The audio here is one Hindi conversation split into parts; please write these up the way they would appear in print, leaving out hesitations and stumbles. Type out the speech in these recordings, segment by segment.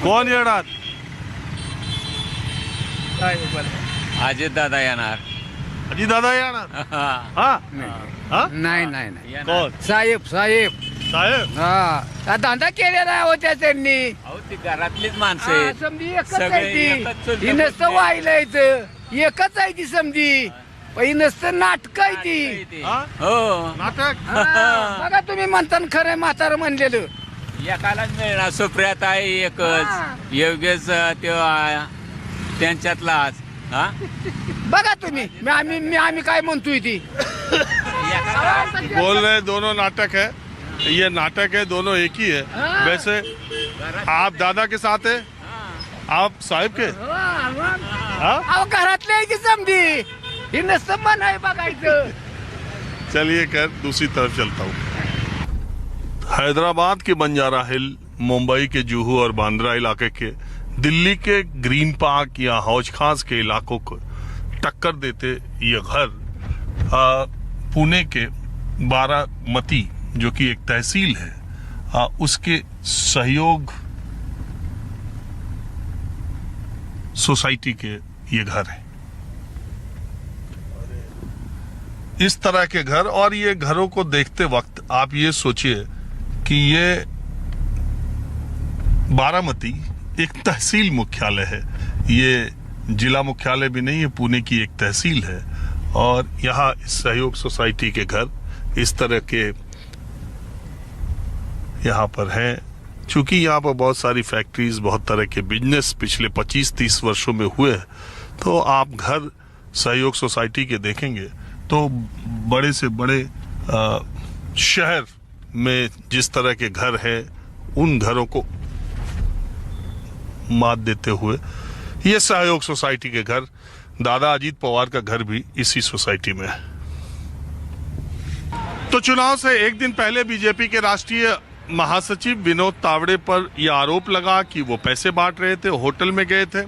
कोण येणार? अजित दादा येणार. अजितदादा येणार. हा नाही नाही नाही कोण? साहेब साहेब साहेब. हा धंदा केलेला आहे होत्या त्यांनी. अहो ती घरातलीच माणसं आहेत. समजी एकच सगळे आहे ती. एकच चुलते ही नसतं पुतणे. वाहिलंय एकच आहे ती समजी. पण ही नसतं नाटक आहे ती. हा? हो नाटक. बघा तुम्ही म्हणता ना खरं म्हातारं म्हणलेलं. एकालाच मिळणार. सुप्रियाता आहे एकच. हा. योगेश त्यो त्यांच्यातलाच. हा बघा तुम्ही आम्ही काय म्हणतोय ती. बोल रहे दोनों नाटक है, ये नाटक है, दोनों एक ही है. वैसे आप दादा के साथ है, आप साहेब के. हाँ? अहो घरातले आहे ती समजी. ही नसतं मन आहे बघायचं. चलिए कर दूसरी तरफ चलता हूँ. हैदराबाद के बंजारा हिल, मुंबई के जुहू और बांद्रा इलाके के, दिल्ली के ग्रीन पार्क या हौज खास के इलाकों को टक्कर देते ये घर पुणे के बारामती जो कि एक तहसील है उसके सहयोग सोसाइटी के ये घर है. इस तरह के घर और ये घरों को देखते वक्त आप ये सोचिए कि ये बारामती एक तहसील मुख्यालय है. ये जिला मुख्यालय भी नहीं है, पुणे की एक तहसील है. और यहाँ इस सहयोग सोसाइटी के घर इस तरह के यहाँ पर हैं. चूंकि यहाँ पर बहुत सारी फैक्ट्रीज, बहुत तरह के बिजनेस पिछले 25-30 वर्षों में हुए हैं, तो आप घर सहयोग सोसाइटी के देखेंगे तो बड़े से बड़े शहर में जिस तरह के घर हैं उन घरों को मात देते हुए ये सहयोग सोसाइटी के घर, दादा अजीत पवार का घर भी इसी सोसाइटी में है. तो चुनाव से एक दिन पहले बीजेपी के राष्ट्रीय महासचिव विनोद तावड़े पर यह आरोप लगा कि वो पैसे बांट रहे थे, होटल में गए थे.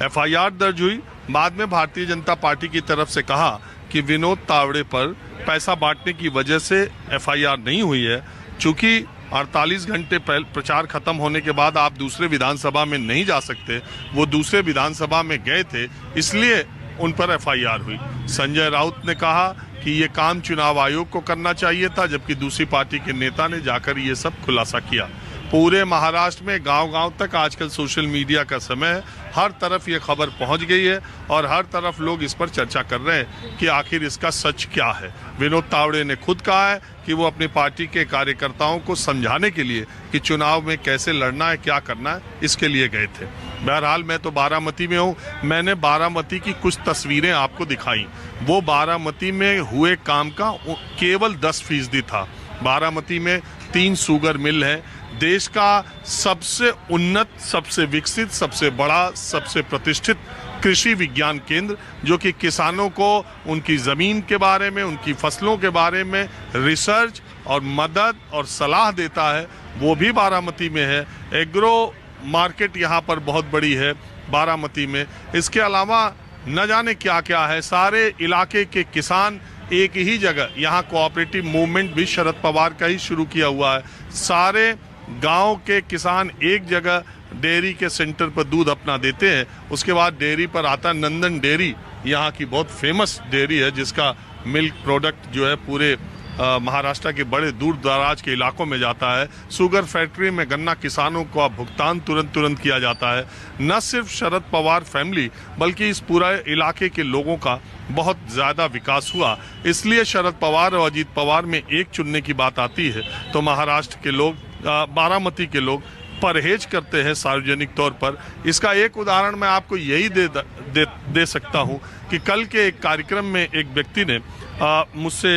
एफआईआर दर्ज हुई. बाद में भारतीय जनता पार्टी की तरफ से कहा कि विनोद तावड़े पर पैसा बांटने की वजह से एफआईआर नहीं हुई है. चूंकि 48 घंटे प्रचार खत्म होने के बाद आप दूसरे विधानसभा में नहीं जा सकते, वो दूसरे विधानसभा में गए थे, इसलिए उन पर एफआईआर हुई. संजय राउत ने कहा कि ये काम चुनाव आयोग को करना चाहिए था, जबकि दूसरी पार्टी के नेता ने जाकर ये सब खुलासा किया. पूरे महाराष्ट्र में गांव-गांव तक आजकल सोशल मीडिया का समय है. हर तरफ ये खबर पहुंच गई है और हर तरफ लोग इस पर चर्चा कर रहे हैं कि आखिर इसका सच क्या है. विनोद तावड़े ने खुद कहा है कि वो अपनी पार्टी के कार्यकर्ताओं को समझाने के लिए कि चुनाव में कैसे लड़ना है, क्या करना है, इसके लिए गए थे. बहरहाल मैं तो बारामती में हूँ. मैंने बारामती की कुछ तस्वीरें आपको दिखाई. वो बारामती में हुए काम का केवल 10% था. बारामती में 3 शुगर मिल है. देश का सबसे उन्नत, सबसे विकसित, सबसे बड़ा, सबसे प्रतिष्ठित कृषि विज्ञान केंद्र, जो कि किसानों को उनकी ज़मीन के बारे में, उनकी फसलों के बारे में रिसर्च और मदद और सलाह देता है, वो भी बारामती में है. एग्रो मार्केट यहाँ पर बहुत बड़ी है बारामती में. इसके अलावा न जाने क्या क्या है. सारे इलाके के किसान एक ही जगह, यहाँ कोऑपरेटिव मूवमेंट भी शरद पवार का ही शुरू किया हुआ है. सारे गांव के किसान एक जगह डेयरी के सेंटर पर दूध अपना देते हैं. उसके बाद डेयरी पर आता है नंदन डेयरी, यहाँ की बहुत फेमस डेयरी है, जिसका मिल्क प्रोडक्ट जो है पूरे महाराष्ट्र के बड़े दूर दराज के इलाकों में जाता है. शुगर फैक्ट्री में गन्ना किसानों को भुगतान तुरंत किया जाता है. न सिर्फ शरद पवार फैमिली बल्कि इस पूरे इलाके के लोगों का बहुत ज़्यादा विकास हुआ. इसलिए शरद पवार और अजीत पवार में एक चुनने की बात आती है तो महाराष्ट्र के लोग, बारामती के लोग परहेज करते हैं सार्वजनिक तौर पर. इसका एक उदाहरण मैं आपको यही दे सकता हूं कि कल के एक कार्यक्रम में एक व्यक्ति ने मुझसे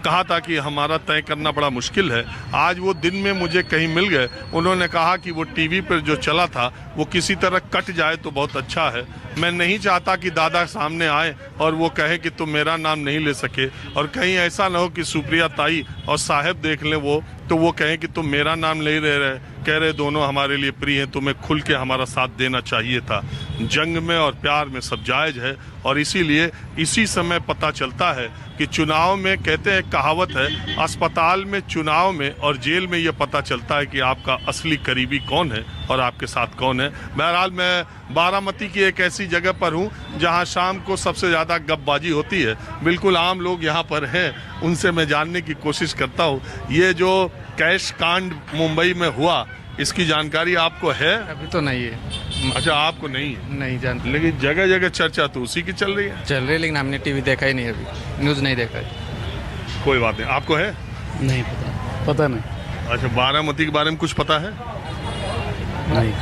कहा था कि हमारा तय करना बड़ा मुश्किल है. आज वो दिन में मुझे कहीं मिल गए. उन्होंने कहा कि वो टीवी पर जो चला था वो किसी तरह कट जाए तो बहुत अच्छा है. मैं नहीं चाहता कि दादा सामने आए और वो कहे कि तुम मेरा नाम नहीं ले सके, और कहीं ऐसा ना हो कि सुप्रिया ताई और साहब देख लें वो, तो वो कहें कि तुम मेरा नाम नहीं ले रहे. कह रहे दोनों हमारे लिए प्रिय हैं, तुम्हें खुल के हमारा साथ देना चाहिए था। जंग में और प्यार में सब जायज है, और इसीलिए इसी समय पता चलता है कि चुनाव में, कहते हैं कहावत है, अस्पताल में, चुनाव में और जेल में ये पता चलता है कि आपका असली करीबी कौन है और आपके साथ कौन है। बहरहाल मैं बारामती की एक ऐसी जगह पर हूँ जहाँ शाम को सबसे ज़्यादा गपबाजी होती है। बिल्कुल आम लोग यहाँ पर हैं, उनसे मैं जानने की कोशिश करता हूँ। ये जो कैश कांड मुंबई में हुआ, इसकी जानकारी आपको है? अभी तो नहीं है। अच्छा, आपको नहीं है? नहीं जानते। लेकिन जगह जगह चर्चा तो उसी की चल रही है। चल रही है, लेकिन हमने टीवी देखा ही नहीं, अभी न्यूज़ नहीं देखा है। कोई बात नहीं, आपको है? नहीं पता, पता नहीं। अच्छा, बारामती के बारे में कुछ पता है? नहीं।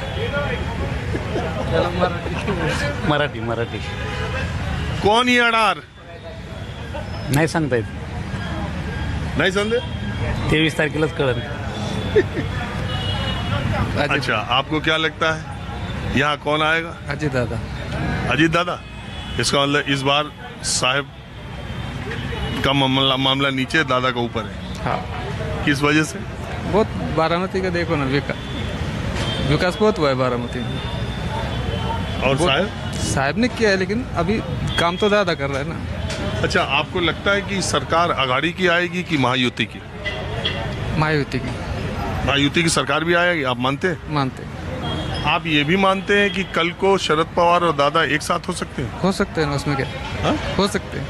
मराठी मराठी कौन ये अडार? नाही सांगता येत. नहीं समझे? 23 तारखेलाच कळेल. अच्छा, आपको क्या लगता है यहाँ कौन आएगा? अजित दादा. अजीत दादा? इसका मतलब इस बार साहब का मामला नीचे, दादा का ऊपर है। हाँ, किस वजह से? बहुत बारामती का देखो ना, विकास बहुत हुआ है बारामती में. और बहुत- साहब? साहब ने किया है, लेकिन अभी काम तो ज़्यादा कर रहा है ना. अच्छा, आपको लगता है कि सरकार अघाड़ी की आएगी कि महायुति की? महायुति की महायुति की सरकार भी आएगी, आप मानते हैं? मानते. आप ये भी मानते हैं कि कल को शरद पवार और दादा एक साथ हो सकते हैं? हो सकते हैं ना, उसमें क्या. हाँ? हो सकते हैं.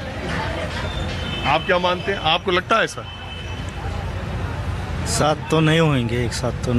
आप क्या मानते हैं? आपको लगता है ऐसा? साथ तो नहीं होंगे, एक साथ तो